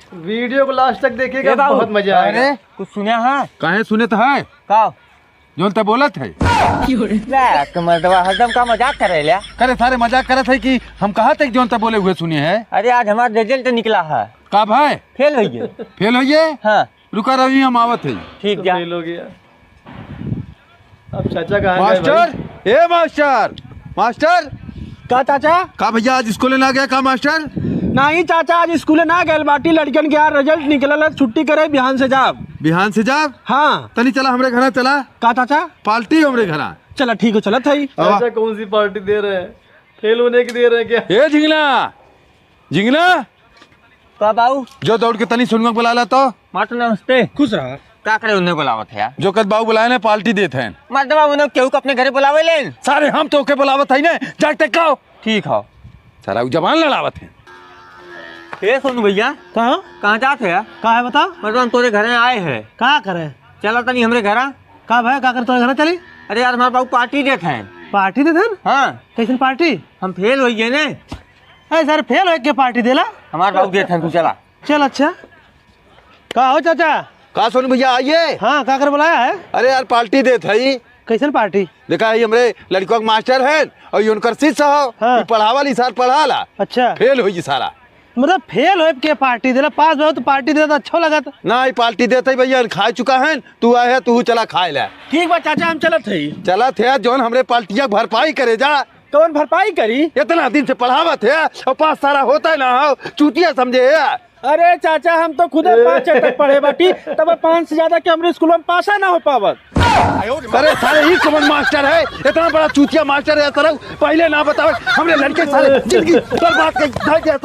Video को last तक देखिएगा, बहुत मजा आएगा। अरे कुछ सुना है? काहे सुने तो है का जो ते बोलत है मर्दवा हरदम का मजाक करे लिया। करे सारे मजाक करत है कि हम कहा थे जो ते बोले हुए सुने है। अरे आज हमारा रिजल्ट निकला है। का भाई फेल हो गए। फेल होइए? हाँ रुका रही हम आवत है। ठीक जा। फेल हो गया। अब चाचा कहाँ गए मास्टर ए मास्टर मास्टर का चाचा? का भैया आज स्कूल ना गया का मास्टर? नहीं चाचा, आज स्कूल ना गए बाटी लड़कन के यार रिजल्ट निकल, छुट्टी करे बिहान से जाब। बिहान से जाब? हाँ तनी चला हमरे घर चला। का चाचा? पार्टी हमरे घर। चला ठीक हो, चला थई। चाचा कौन सी पार्टी दे रहे हैं? फेल होने की दे रहे हैं क्या? ए झिंगना झिंगना का बाबू जो दौड़ के तनी सुनवा बुला ला तो। मास्टर नमस्ते। खुश रहा। का करे उन्हें बुलावत है यार? जो कद बाबू बुलाए ने पार्टी देते हैं। मर्दवा उन्हें केहू को अपने घरे बुलावे लेन। सारे हम तो के बुलावत है ने जागते खाओ। ठीक हो। सारा जवान लड़ावत है। ए सोनू भैया कहाँ जाते है? का है बता? मतलब हम तोरे घरे आए हैं। का करे? चला तनी हमरे घर। का भाई का कर तो घर चली? अरे यार हमारे बाबू पार्टी देते हैं। पार्टी दे देन? हाँ कैसन पार्टी? हम फेल हो गए ने। अरे सर फेल हो के पार्टी देला? हमारे बाबू देते हैं, तू चला। चल अच्छा। का हो चाचा? का सोनू भैया आइए। हाँ का कर बुलाया है? अरे यार पार्टी देते है। कैसन पार्टी? देखा है हमरे लड़कों के मास्टर है और ये उनकर शिष्य हो। हाँ। पढ़ावा ली सार पढ़ाला अच्छा फेल हो सारा। मतलब फेल हो के पार्टी देला, पास हो तो पार्टी देला तो अच्छा लगा। ना ये पार्टी देते भैया खा चुका है। तू आए है तू चला खाए ला। ठीक बा चाचा, हम चलत हई। चला थे जोन हमरे पार्टिया भरपाई करे जा। कौन भरपाई करी? इतना दिन से पढ़ावत है और पास सारा होता है ना हो चूतिया समझे है। अरे चाचा हम तो खुद 5 तक पढ़े बाटी, तब 5 से ज्यादा के हमरे स्कूल में पासा ना हो पावत। अरे सारे ही कमन मास्टर है, इतना बड़ा चूतिया मास्टर है। पहले ना बताओ हमरे लड़के सारे जिंदगी बर्बाद कर दिया।